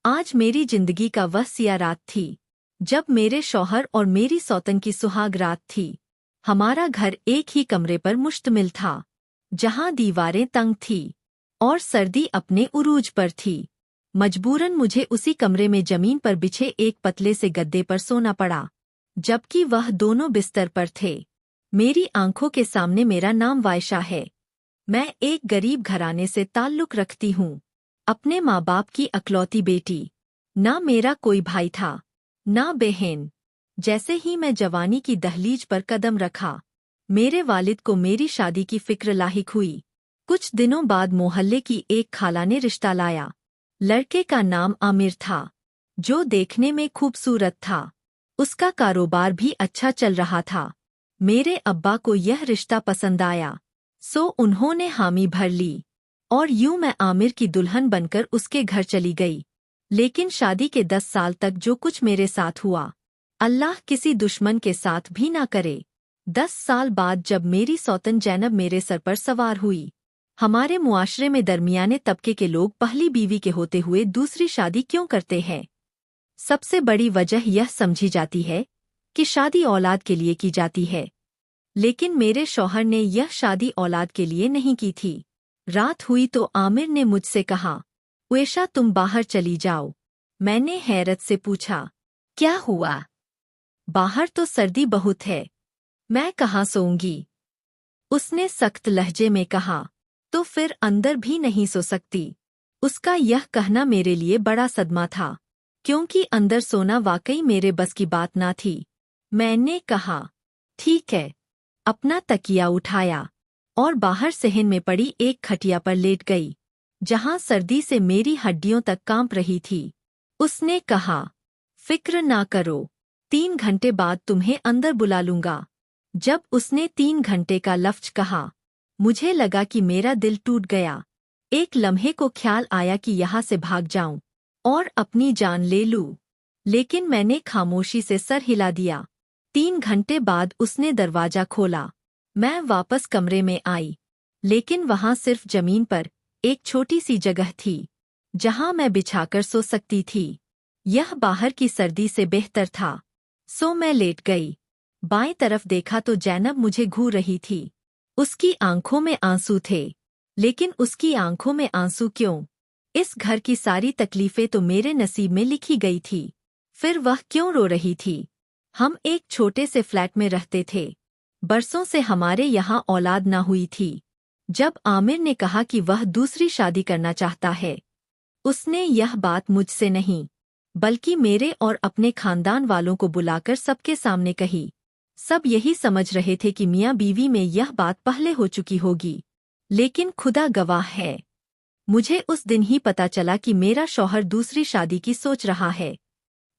आज मेरी जिंदगी का वह सिया रात थी जब मेरे शौहर और मेरी सौतन की सुहाग रात थी। हमारा घर एक ही कमरे पर मुश्तमिल था, जहां दीवारें तंग थी और सर्दी अपने उरूज पर थी। मजबूरन मुझे उसी कमरे में जमीन पर बिछे एक पतले से गद्दे पर सोना पड़ा, जबकि वह दोनों बिस्तर पर थे। मेरी आंखों के सामने मेरा नाम वायशा है। मैं एक गरीब घराने से ताल्लुक रखती हूँ, अपने माँ बाप की अकलौती बेटी। ना मेरा कोई भाई था, ना बहन। जैसे ही मैं जवानी की दहलीज पर कदम रखा, मेरे वालिद को मेरी शादी की फिक्र लाहिक हुई। कुछ दिनों बाद मोहल्ले की एक खाला ने रिश्ता लाया। लड़के का नाम आमिर था, जो देखने में खूबसूरत था। उसका कारोबार भी अच्छा चल रहा था। मेरे अब्बा को यह रिश्ता पसंद आया, सो उन्होंने हामी भर ली और यूं मैं आमिर की दुल्हन बनकर उसके घर चली गई। लेकिन शादी के 10 साल तक जो कुछ मेरे साथ हुआ, अल्लाह किसी दुश्मन के साथ भी ना करे। 10 साल बाद जब मेरी सौतन जैनब मेरे सर पर सवार हुई। हमारे मुआशरे में दरमियाने तबके के लोग पहली बीवी के होते हुए दूसरी शादी क्यों करते हैं? सबसे बड़ी वजह यह समझी जाती है कि शादी औलाद के लिए की जाती है। लेकिन मेरे शौहर ने यह शादी औलाद के लिए नहीं की थी। रात हुई तो आमिर ने मुझसे कहा, वेशा तुम बाहर चली जाओ। मैंने हैरत से पूछा, क्या हुआ? बाहर तो सर्दी बहुत है, मैं कहाँ सोऊंगी? उसने सख्त लहजे में कहा, तो फिर अंदर भी नहीं सो सकती। उसका यह कहना मेरे लिए बड़ा सदमा था, क्योंकि अंदर सोना वाकई मेरे बस की बात ना थी। मैंने कहा, ठीक है। अपना तकिया उठाया और बाहर सहन में पड़ी एक खटिया पर लेट गई, जहां सर्दी से मेरी हड्डियों तक कांप रही थी। उसने कहा, फिक्र ना करो, 3 घंटे बाद तुम्हें अंदर बुला लूंगा। जब उसने 3 घंटे का लफ्ज कहा, मुझे लगा कि मेरा दिल टूट गया। एक लम्हे को ख्याल आया कि यहाँ से भाग जाऊं और अपनी जान ले लूं, लेकिन मैंने खामोशी से सर हिला दिया। 3 घंटे बाद उसने दरवाजा खोला। मैं वापस कमरे में आई, लेकिन वहां सिर्फ जमीन पर एक छोटी सी जगह थी, जहां मैं बिछाकर सो सकती थी। यह बाहर की सर्दी से बेहतर था, सो मैं लेट गई। बाएं तरफ देखा तो जैनब मुझे घूर रही थी। उसकी आंखों में आंसू थे, लेकिन उसकी आंखों में आंसू क्यों? इस घर की सारी तकलीफें तो मेरे नसीब में लिखी गई थी, फिर वह क्यों रो रही थी? हम एक छोटे से फ्लैट में रहते थे। बरसों से हमारे यहाँ औलाद ना हुई थी। जब आमिर ने कहा कि वह दूसरी शादी करना चाहता है, उसने यह बात मुझसे नहीं, बल्कि मेरे और अपने खानदान वालों को बुलाकर सबके सामने कही। सब यही समझ रहे थे कि मियाँ बीवी में यह बात पहले हो चुकी होगी, लेकिन खुदा गवाह है, मुझे उस दिन ही पता चला कि मेरा शौहर दूसरी शादी की सोच रहा है।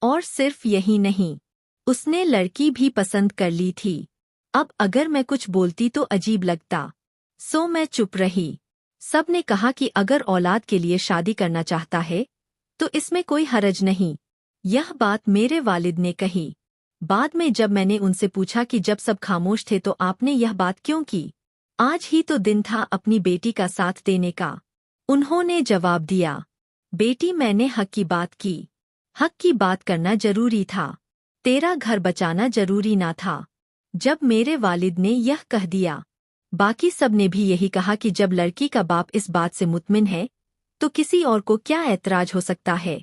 और सिर्फ यही नहीं, उसने लड़की भी पसंद कर ली थी। अब अगर मैं कुछ बोलती तो अजीब लगता, सो मैं चुप रही। सब ने कहा कि अगर औलाद के लिए शादी करना चाहता है तो इसमें कोई हरज नहीं। यह बात मेरे वालिद ने कही। बाद में जब मैंने उनसे पूछा कि जब सब खामोश थे तो आपने यह बात क्यों की? आज ही तो दिन था अपनी बेटी का साथ देने का। उन्होंने जवाब दिया, बेटी मैंने हक की बात की। हक की बात करना जरूरी था, तेरा घर बचाना जरूरी ना था। जब मेरे वालिद ने यह कह दिया, बाकी सब ने भी यही कहा कि जब लड़की का बाप इस बात से मुतमिन है तो किसी और को क्या ऐतराज हो सकता है।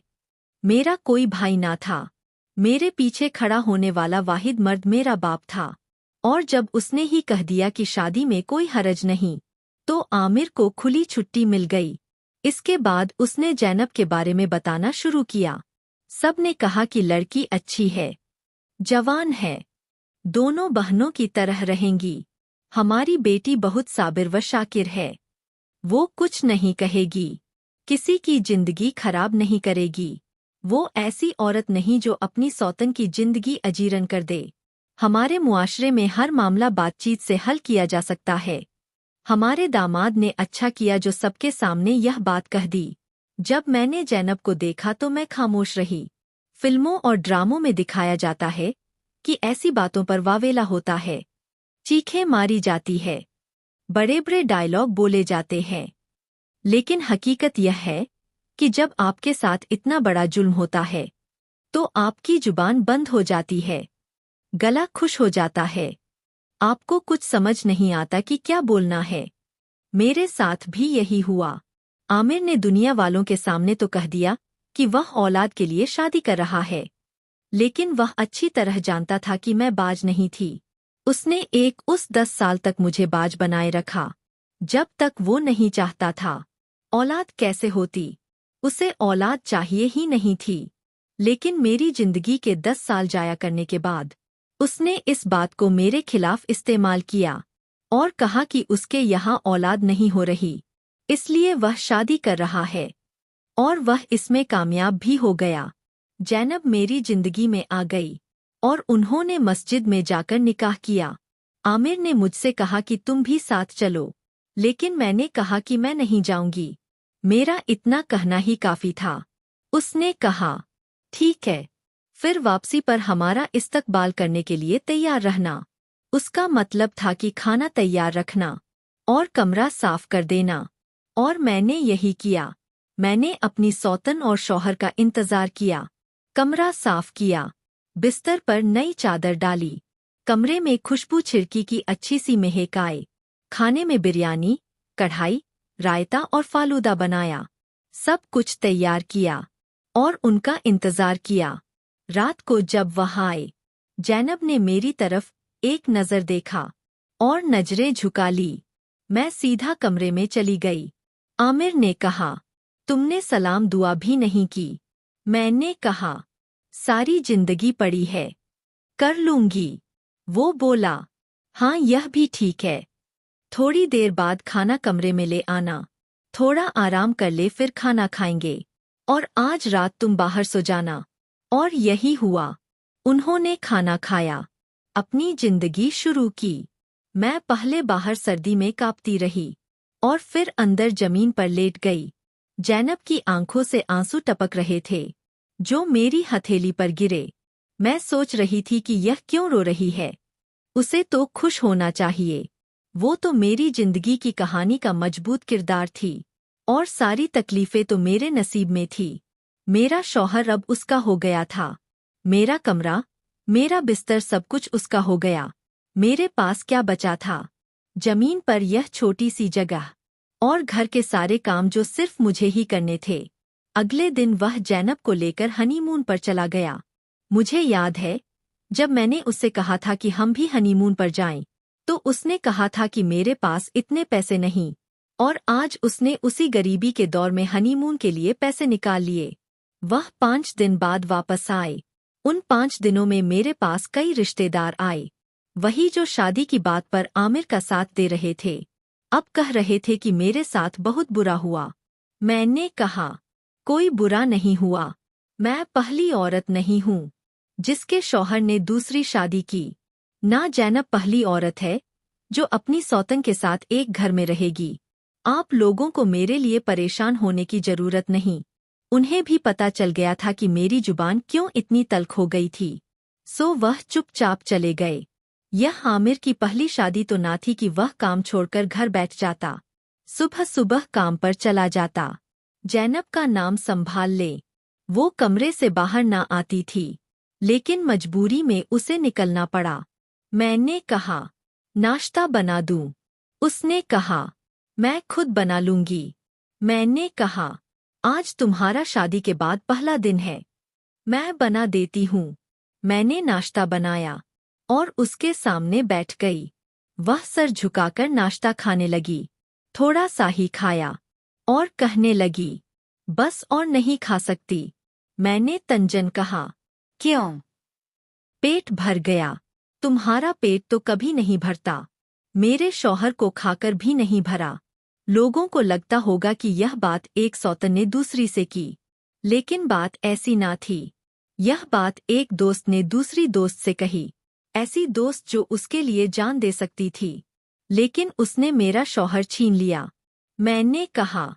मेरा कोई भाई ना था। मेरे पीछे खड़ा होने वाला वाहिद मर्द मेरा बाप था, और जब उसने ही कह दिया कि शादी में कोई हरज नहीं, तो आमिर को खुली छुट्टी मिल गई। इसके बाद उसने जैनब के बारे में बताना शुरू किया। सब ने कहा कि लड़की अच्छी है, जवान है, दोनों बहनों की तरह रहेंगी। हमारी बेटी बहुत साबिर व शाकिर है, वो कुछ नहीं कहेगी, किसी की जिंदगी खराब नहीं करेगी। वो ऐसी औरत नहीं जो अपनी सौतन की जिंदगी अजीरन कर दे। हमारे मुआशरे में हर मामला बातचीत से हल किया जा सकता है। हमारे दामाद ने अच्छा किया जो सबके सामने यह बात कह दी। जब मैंने जैनब को देखा तो मैं खामोश रही। फिल्मों और ड्रामों में दिखाया जाता है कि ऐसी बातों पर वावेला होता है, चीखें मारी जाती है, बड़े बड़े डायलॉग बोले जाते हैं, लेकिन हकीकत यह है कि जब आपके साथ इतना बड़ा जुल्म होता है तो आपकी जुबान बंद हो जाती है, गला खुश हो जाता है, आपको कुछ समझ नहीं आता कि क्या बोलना है। मेरे साथ भी यही हुआ। आमिर ने दुनिया वालों के सामने तो कह दिया कि वह औलाद के लिए शादी कर रहा है, लेकिन वह अच्छी तरह जानता था कि मैं बाज नहीं थी। उसने उस 10 साल तक मुझे बाज बनाए रखा, जब तक वो नहीं चाहता था। औलाद कैसे होती? उसे औलाद चाहिए ही नहीं थी। लेकिन मेरी जिंदगी के 10 साल जाया करने के बाद उसने इस बात को मेरे खिलाफ इस्तेमाल किया और कहा कि उसके यहाँ औलाद नहीं हो रही, इसलिए वह शादी कर रहा है, और वह इसमें कामयाब भी हो गया। ज़ैनब मेरी जिंदगी में आ गई और उन्होंने मस्जिद में जाकर निकाह किया। आमिर ने मुझसे कहा कि तुम भी साथ चलो, लेकिन मैंने कहा कि मैं नहीं जाऊंगी। मेरा इतना कहना ही काफी था। उसने कहा, ठीक है, फिर वापसी पर हमारा इस्तकबाल करने के लिए तैयार रहना। उसका मतलब था कि खाना तैयार रखना और कमरा साफ कर देना, और मैंने यही किया। मैंने अपनी सौतन और शौहर का इंतजार किया, कमरा साफ किया, बिस्तर पर नई चादर डाली, कमरे में खुशबू छिड़की की अच्छी सी महक आए, खाने में बिरयानी, कढ़ाई, रायता और फालूदा बनाया। सब कुछ तैयार किया और उनका इंतजार किया। रात को जब वह आए, ज़ैनब ने मेरी तरफ एक नज़र देखा और नजरें झुका ली। मैं सीधा कमरे में चली गई। आमिर ने कहा, तुमने सलाम दुआ भी नहीं की। मैंने कहा, सारी जिंदगी पड़ी है, कर लूंगी। वो बोला, हाँ यह भी ठीक है। थोड़ी देर बाद खाना कमरे में ले आना, थोड़ा आराम कर ले फिर खाना खाएंगे, और आज रात तुम बाहर सो जाना। और यही हुआ। उन्होंने खाना खाया, अपनी जिंदगी शुरू की। मैं पहले बाहर सर्दी में कांपती रही और फिर अंदर जमीन पर लेट गई। ज़ैनब की आंखों से आंसू टपक रहे थे, जो मेरी हथेली पर गिरे। मैं सोच रही थी कि यह क्यों रो रही है। उसे तो खुश होना चाहिए। वो तो मेरी जिंदगी की कहानी का मजबूत किरदार थी, और सारी तकलीफें तो मेरे नसीब में थी। मेरा शौहर अब उसका हो गया था, मेरा कमरा, मेरा बिस्तर सब कुछ उसका हो गया। मेरे पास क्या बचा था? जमीन पर यह छोटी सी जगह और घर के सारे काम जो सिर्फ मुझे ही करने थे। अगले दिन वह ज़ैनब को लेकर हनीमून पर चला गया। मुझे याद है, जब मैंने उससे कहा था कि हम भी हनीमून पर जाएं, तो उसने कहा था कि मेरे पास इतने पैसे नहीं, और आज उसने उसी गरीबी के दौर में हनीमून के लिए पैसे निकाल लिए। वह 5 दिन बाद वापस आए। उन 5 दिनों में मेरे पास कई रिश्तेदार आए, वही जो शादी की बात पर आमिर का साथ दे रहे थे। अब कह रहे थे कि मेरे साथ बहुत बुरा हुआ। मैंने कहा, कोई बुरा नहीं हुआ। मैं पहली औरत नहीं हूँ जिसके शौहर ने दूसरी शादी की। ना ज़ैनब पहली औरत है जो अपनी सौतन के साथ एक घर में रहेगी। आप लोगों को मेरे लिए परेशान होने की जरूरत नहीं। उन्हें भी पता चल गया था कि मेरी जुबान क्यों इतनी तल्ख हो गई थी, सो वह चुपचाप चले गए। यह आमिर की पहली शादी तो ना थी कि वह काम छोड़कर घर बैठ जाता, सुबह सुबह काम पर चला जाता। ज़ैनब का नाम संभाल ले। वो कमरे से बाहर ना आती थी, लेकिन मजबूरी में उसे निकलना पड़ा। मैंने कहा, नाश्ता बना दूं? उसने कहा, मैं खुद बना लूंगी। मैंने कहा, आज तुम्हारा शादी के बाद पहला दिन है, मैं बना देती हूँ। मैंने नाश्ता बनाया और उसके सामने बैठ गई। वह सर झुकाकर नाश्ता खाने लगी। थोड़ा सा ही खाया और कहने लगी, बस और नहीं खा सकती। मैंने तंजन कहा, क्यों? पेट भर गया। तुम्हारा पेट तो कभी नहीं भरता। मेरे शौहर को खाकर भी नहीं भरा। लोगों को लगता होगा कि यह बात एक सौतन ने दूसरी से की, लेकिन बात ऐसी ना थी। यह बात एक दोस्त ने दूसरी दोस्त से कही, ऐसी दोस्त जो उसके लिए जान दे सकती थी, लेकिन उसने मेरा शौहर छीन लिया। मैंने कहा,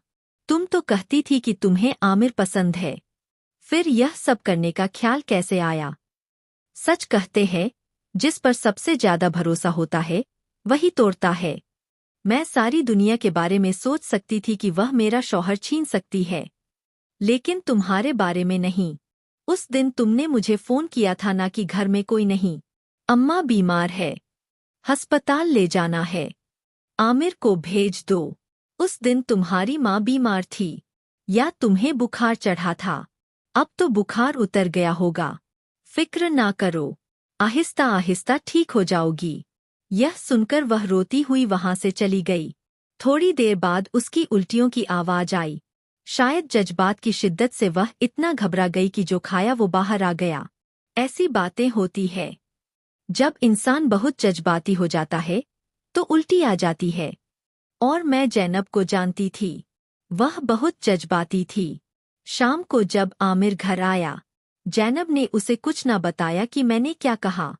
तुम तो कहती थी कि तुम्हें आमिर पसंद है, फिर यह सब करने का ख्याल कैसे आया? सच कहते हैं, जिस पर सबसे ज्यादा भरोसा होता है वही तोड़ता है। मैं सारी दुनिया के बारे में सोच सकती थी कि वह मेरा शौहर छीन सकती है, लेकिन तुम्हारे बारे में नहीं। उस दिन तुमने मुझे फोन किया था ना कि घर में कोई नहीं, अम्मा बीमार है, अस्पताल ले जाना है, आमिर को भेज दो। उस दिन तुम्हारी माँ बीमार थी या तुम्हें बुखार चढ़ा था। अब तो बुखार उतर गया होगा, फिक्र ना करो, आहिस्ता आहिस्ता ठीक हो जाओगी। यह सुनकर वह रोती हुई वहां से चली गई। थोड़ी देर बाद उसकी उल्टियों की आवाज आई। शायद जज्बात की शिद्दत से वह इतना घबरा गई कि जो खाया वो बाहर आ गया। ऐसी बातें होती है, जब इंसान बहुत जज्बाती हो जाता है तो उल्टी आ जाती है। और मैं जैनब को जानती थी, वह बहुत जज्बाती थी। शाम को जब आमिर घर आया, जैनब ने उसे कुछ न बताया कि मैंने क्या कहा।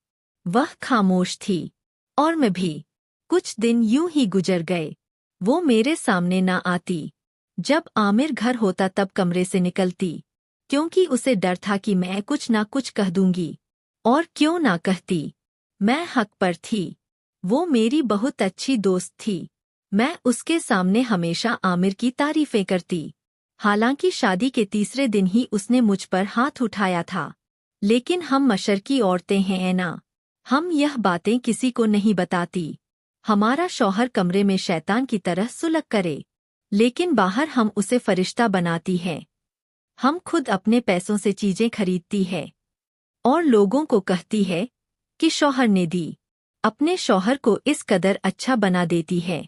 वह खामोश थी और मैं भी। कुछ दिन यूं ही गुजर गए। वो मेरे सामने न आती। जब आमिर घर होता तब कमरे से निकलती, क्योंकि उसे डर था कि मैं कुछ ना कुछ कह दूंगी। और क्यों ना कहती, मैं हक पर थी। वो मेरी बहुत अच्छी दोस्त थी। मैं उसके सामने हमेशा आमिर की तारीफें करती। हालांकि शादी के तीसरे दिन ही उसने मुझ पर हाथ उठाया था। लेकिन हम मशरकी औरतें हैं ना, हम यह बातें किसी को नहीं बताती। हमारा शौहर कमरे में शैतान की तरह सुलग करे, लेकिन बाहर हम उसे फरिश्ता बनाती हैं। हम खुद अपने पैसों से चीजें खरीदती है और लोगों को कहती है कि शौहर ने दी। अपने शौहर को इस कदर अच्छा बना देती है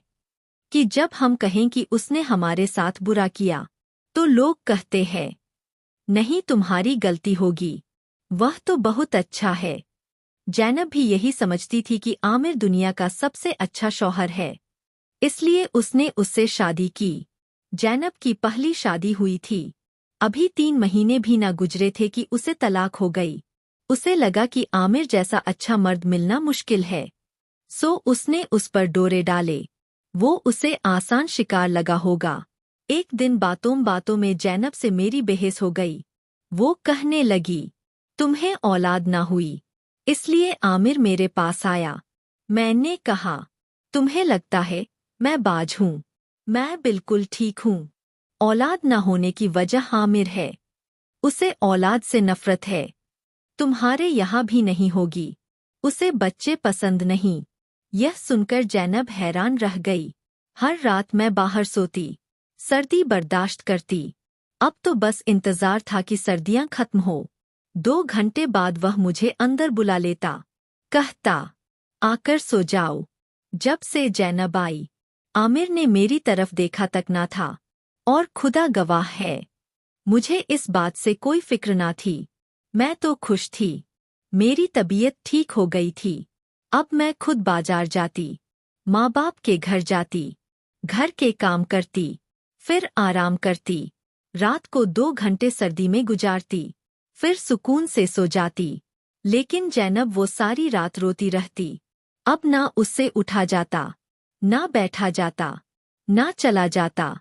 कि जब हम कहें कि उसने हमारे साथ बुरा किया तो लोग कहते हैं, नहीं तुम्हारी गलती होगी, वह तो बहुत अच्छा है। जैनब भी यही समझती थी कि आमिर दुनिया का सबसे अच्छा शौहर है, इसलिए उसने उससे शादी की। जैनब की पहली शादी हुई थी। अभी 3 महीने भी न गुजरे थे कि उसे तलाक हो गई। उसे लगा कि आमिर जैसा अच्छा मर्द मिलना मुश्किल है, सो उसने उस पर डोरे डाले। वो उसे आसान शिकार लगा होगा। एक दिन बातों बातों में जैनब से मेरी बहस हो गई। वो कहने लगी, तुम्हें औलाद ना हुई, इसलिए आमिर मेरे पास आया। मैंने कहा, तुम्हें लगता है मैं बाज हूँ? मैं बिल्कुल ठीक हूँ। औलाद न होने की वजह आमिर है। उसे औलाद से नफरत है। तुम्हारे यहाँ भी नहीं होगी। उसे बच्चे पसंद नहीं। यह सुनकर जैनब हैरान रह गई। हर रात मैं बाहर सोती, सर्दी बर्दाश्त करती। अब तो बस इंतजार था कि सर्दियां खत्म हो। 2 घंटे बाद वह मुझे अंदर बुला लेता, कहता, आकर सो जाओ। जब से जैनब आई, आमिर ने मेरी तरफ देखा तक ना था। और खुदा गवाह है, मुझे इस बात से कोई फिक्र ना थी। मैं तो खुश थी। मेरी तबीयत ठीक हो गई थी। अब मैं खुद बाजार जाती, माँ बाप के घर जाती, घर के काम करती, फिर आराम करती। रात को 2 घंटे सर्दी में गुजारती, फिर सुकून से सो जाती। लेकिन जैनब वो सारी रात रोती रहती। अब ना उससे उठा जाता, ना बैठा जाता, ना चला जाता।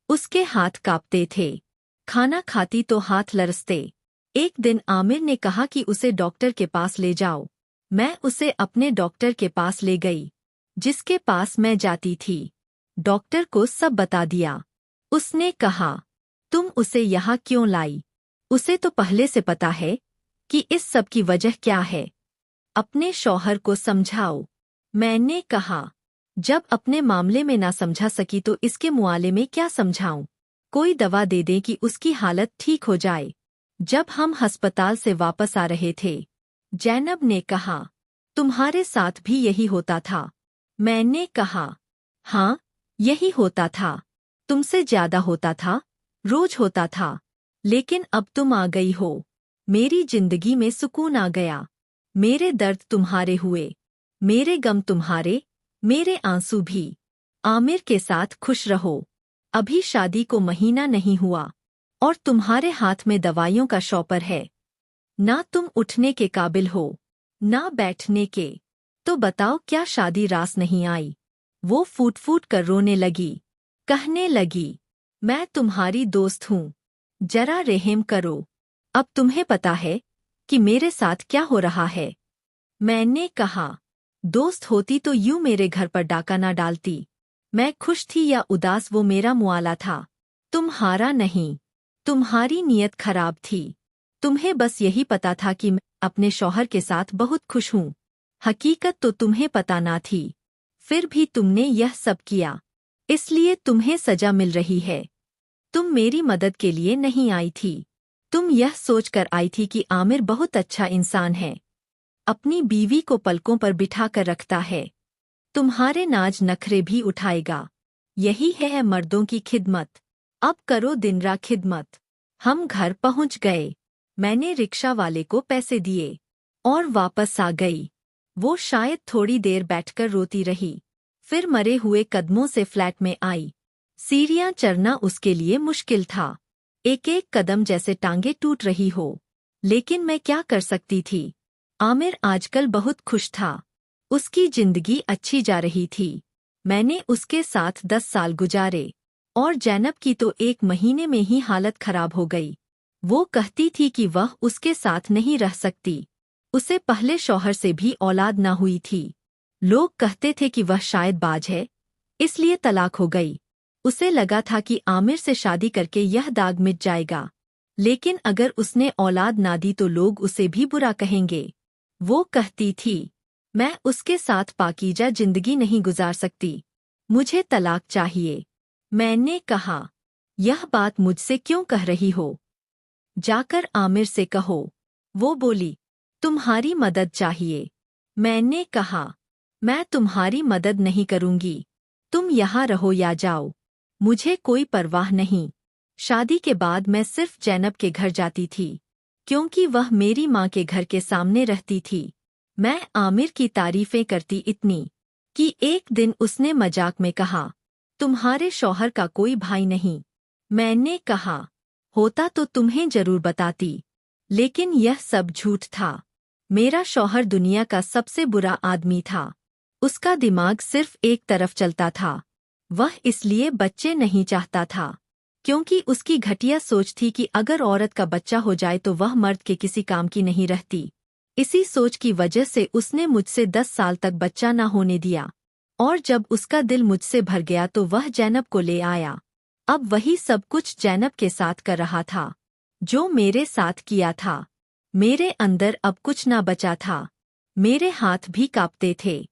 उसके हाथ कांपते थे। खाना खाती तो हाथ लरसते। एक दिन आमिर ने कहा कि उसे डॉक्टर के पास ले जाओ। मैं उसे अपने डॉक्टर के पास ले गई, जिसके पास मैं जाती थी। डॉक्टर को सब बता दिया। उसने कहा, तुम उसे यहाँ क्यों लाई? उसे तो पहले से पता है कि इस सब की वजह क्या है। अपने शौहर को समझाओ। मैंने कहा, जब अपने मामले में ना समझा सकी तो इसके मुआले में क्या समझाऊं? कोई दवा दे दें कि उसकी हालत ठीक हो जाए। जब हम अस्पताल से वापस आ रहे थे, जैनब ने कहा, तुम्हारे साथ भी यही होता था? मैंने कहा, हाँ, यही होता था। तुमसे ज्यादा होता था, रोज होता था। लेकिन अब तुम आ गई हो, मेरी जिंदगी में सुकून आ गया। मेरे दर्द तुम्हारे हुए, मेरे गम तुम्हारे, मेरे आंसू भी। आमिर के साथ खुश रहो। अभी शादी को महीना नहीं हुआ और तुम्हारे हाथ में दवाइयों का शॉपर है। ना तुम उठने के काबिल हो, ना बैठने के। तो बताओ क्या शादी रास नहीं आई? वो फूट फूट कर रोने लगी, कहने लगी, मैं तुम्हारी दोस्त हूँ, जरा रहम करो। अब तुम्हें पता है कि मेरे साथ क्या हो रहा है? मैंने कहा, दोस्त होती तो यूं मेरे घर पर डाका ना डालती। मैं खुश थी या उदास वो मेरा मुआला था, तुम्हारा नहीं। तुम्हारी नीयत खराब थी। तुम्हें बस यही पता था कि मैं अपने शौहर के साथ बहुत खुश हूँ। हकीकत तो तुम्हें पता ना थी। फिर भी तुमने यह सब किया, इसलिए तुम्हें सजा मिल रही है। तुम मेरी मदद के लिए नहीं आई थी। तुम यह सोचकर आई थी कि आमिर बहुत अच्छा इंसान है, अपनी बीवी को पलकों पर बिठा कर रखता है, तुम्हारे नाज नखरे भी उठाएगा। यही है मर्दों की खिदमत। अब करो दिन रात खिदमत। हम घर पहुंच गए। मैंने रिक्शा वाले को पैसे दिए और वापस आ गई। वो शायद थोड़ी देर बैठकर रोती रही, फिर मरे हुए कदमों से फ्लैट में आई। सीढ़ियां चढ़ना उसके लिए मुश्किल था। एक एक कदम जैसे टांगे टूट रही हो। लेकिन मैं क्या कर सकती थी? आमिर आजकल बहुत खुश था। उसकी जिंदगी अच्छी जा रही थी। मैंने उसके साथ 10 साल गुजारे और जैनब की तो 1 महीने में ही हालत खराब हो गई। वो कहती थी कि वह उसके साथ नहीं रह सकती। उसे पहले शौहर से भी औलाद ना हुई थी। लोग कहते थे कि वह शायद बाज है, इसलिए तलाक हो गई। उसे लगा था कि आमिर से शादी करके यह दाग मिट जाएगा, लेकिन अगर उसने औलाद ना दी तो लोग उसे भी बुरा कहेंगे। वो कहती थी, मैं उसके साथ पाकीजा जिंदगी नहीं गुजार सकती, मुझे तलाक चाहिए। मैंने कहा, यह बात मुझसे क्यों कह रही हो? जाकर आमिर से कहो। वो बोली, तुम्हारी मदद चाहिए। मैंने कहा, मैं तुम्हारी मदद नहीं करूंगी। तुम यहाँ रहो या जाओ, मुझे कोई परवाह नहीं। शादी के बाद मैं सिर्फ जैनब के घर जाती थी, क्योंकि वह मेरी माँ के घर के सामने रहती थी। मैं आमिर की तारीफें करती इतनी कि एक दिन उसने मजाक में कहा, तुम्हारे शौहर का कोई भाई नहीं। मैंने कहा, होता तो तुम्हें जरूर बताती, लेकिन यह सब झूठ था। मेरा शौहर दुनिया का सबसे बुरा आदमी था। उसका दिमाग सिर्फ एक तरफ चलता था। वह इसलिए बच्चे नहीं चाहता था, क्योंकि उसकी घटिया सोच थी कि अगर औरत का बच्चा हो जाए तो वह मर्द के किसी काम की नहीं रहती। इसी सोच की वजह से उसने मुझसे 10 साल तक बच्चा न होने दिया, और जब उसका दिल मुझसे भर गया तो वह जैनब को ले आया। अब वही सब कुछ जैनब के साथ कर रहा था, जो मेरे साथ किया था। मेरे अंदर अब कुछ ना बचा था। मेरे हाथ भी कांपते थे।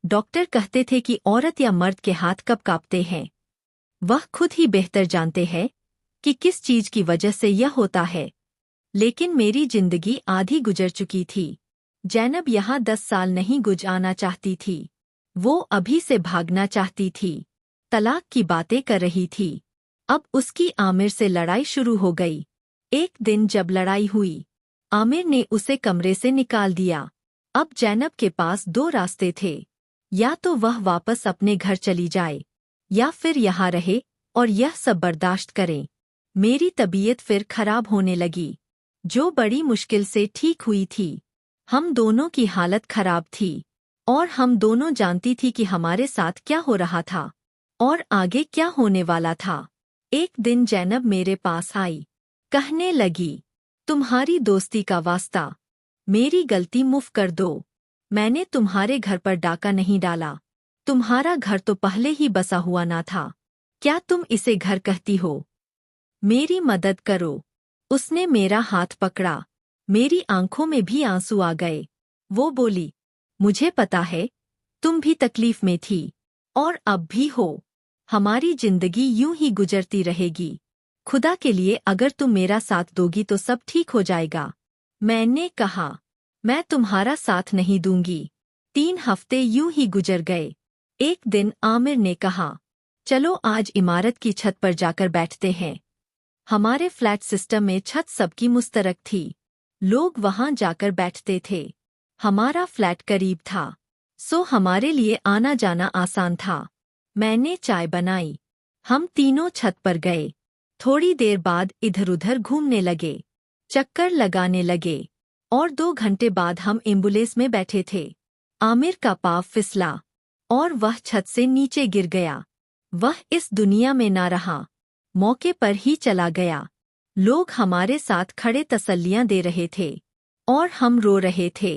डॉक्टर कहते थे कि औरत या मर्द के हाथ कब कांपते हैं, वह खुद ही बेहतर जानते हैं कि किस चीज की वजह से यह होता है। लेकिन मेरी जिंदगी आधी गुजर चुकी थी। जैनब यहाँ 10 साल नहीं गुजारना चाहती थी। वो अभी से भागना चाहती थी। तलाक की बातें कर रही थी। अब उसकी आमिर से लड़ाई शुरू हो गई। एक दिन जब लड़ाई हुई, आमिर ने उसे कमरे से निकाल दिया। अब जैनब के पास 2 रास्ते थे, या तो वह वापस अपने घर चली जाए, या फिर यहाँ रहे और यह सब बर्दाश्त करे। मेरी तबीयत फिर खराब होने लगी, जो बड़ी मुश्किल से ठीक हुई थी। हम दोनों की हालत खराब थी, और हम दोनों जानती थी कि हमारे साथ क्या हो रहा था और आगे क्या होने वाला था। एक दिन जैनब मेरे पास आई, कहने लगी, तुम्हारी दोस्ती का वास्ता, मेरी गलती मुफ कर दो। मैंने तुम्हारे घर पर डाका नहीं डाला। तुम्हारा घर तो पहले ही बसा हुआ ना था। क्या तुम इसे घर कहती हो? मेरी मदद करो। उसने मेरा हाथ पकड़ा। मेरी आंखों में भी आंसू आ गए। वो बोली, मुझे पता है, तुम भी तकलीफ में थी, और अब भी हो। हमारी जिंदगी यूं ही गुजरती रहेगी। खुदा के लिए अगर तुम मेरा साथ दोगी तो सब ठीक हो जाएगा। मैंने कहा, मैं तुम्हारा साथ नहीं दूंगी। 3 हफ्ते यूं ही गुजर गए। एक दिन आमिर ने कहा, चलो आज इमारत की छत पर जाकर बैठते हैं। हमारे फ्लैट सिस्टम में छत सबकी मुश्तरक थी। लोग वहां जाकर बैठते थे। हमारा फ्लैट करीब था, सो हमारे लिए आना जाना आसान था। मैंने चाय बनाई। हम तीनों छत पर गए। थोड़ी देर बाद इधर-उधर घूमने लगे, चक्कर लगाने लगे, और 2 घंटे बाद हम एम्बुलेंस में बैठे थे। आमिर का पाँव फिसला और वह छत से नीचे गिर गया। वह इस दुनिया में ना रहा, मौके पर ही चला गया। लोग हमारे साथ खड़े तसल्लियां दे रहे थे, और हम रो रहे थे।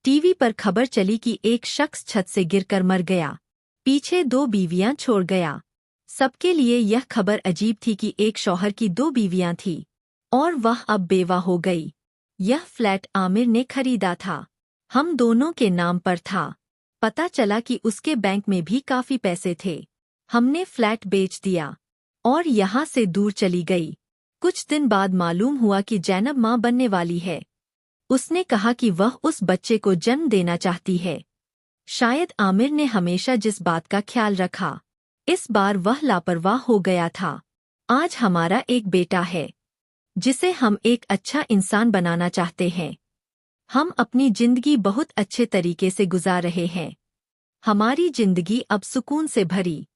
टीवी पर खबर चली कि एक शख्स छत से गिरकर मर गया, पीछे 2 बीवियां छोड़ गया। सबके लिए यह खबर अजीब थी कि एक शौहर की 2 बीवियां थी, और वह अब बेवा हो गई। यह फ्लैट आमिर ने खरीदा था। हम दोनों के नाम पर था। पता चला कि उसके बैंक में भी काफी पैसे थे। हमने फ्लैट बेच दिया और यहाँ से दूर चली गई। कुछ दिन बाद मालूम हुआ कि जैनब माँ बनने वाली है। उसने कहा कि वह उस बच्चे को जन्म देना चाहती है। शायद आमिर ने हमेशा जिस बात का ख्याल रखा, इस बार वह लापरवाह हो गया था। आज हमारा एक बेटा है जिसे हम एक अच्छा इंसान बनाना चाहते हैं। हम अपनी जिंदगी बहुत अच्छे तरीके से गुजार रहे हैं। हमारी जिंदगी अब सुकून से भरी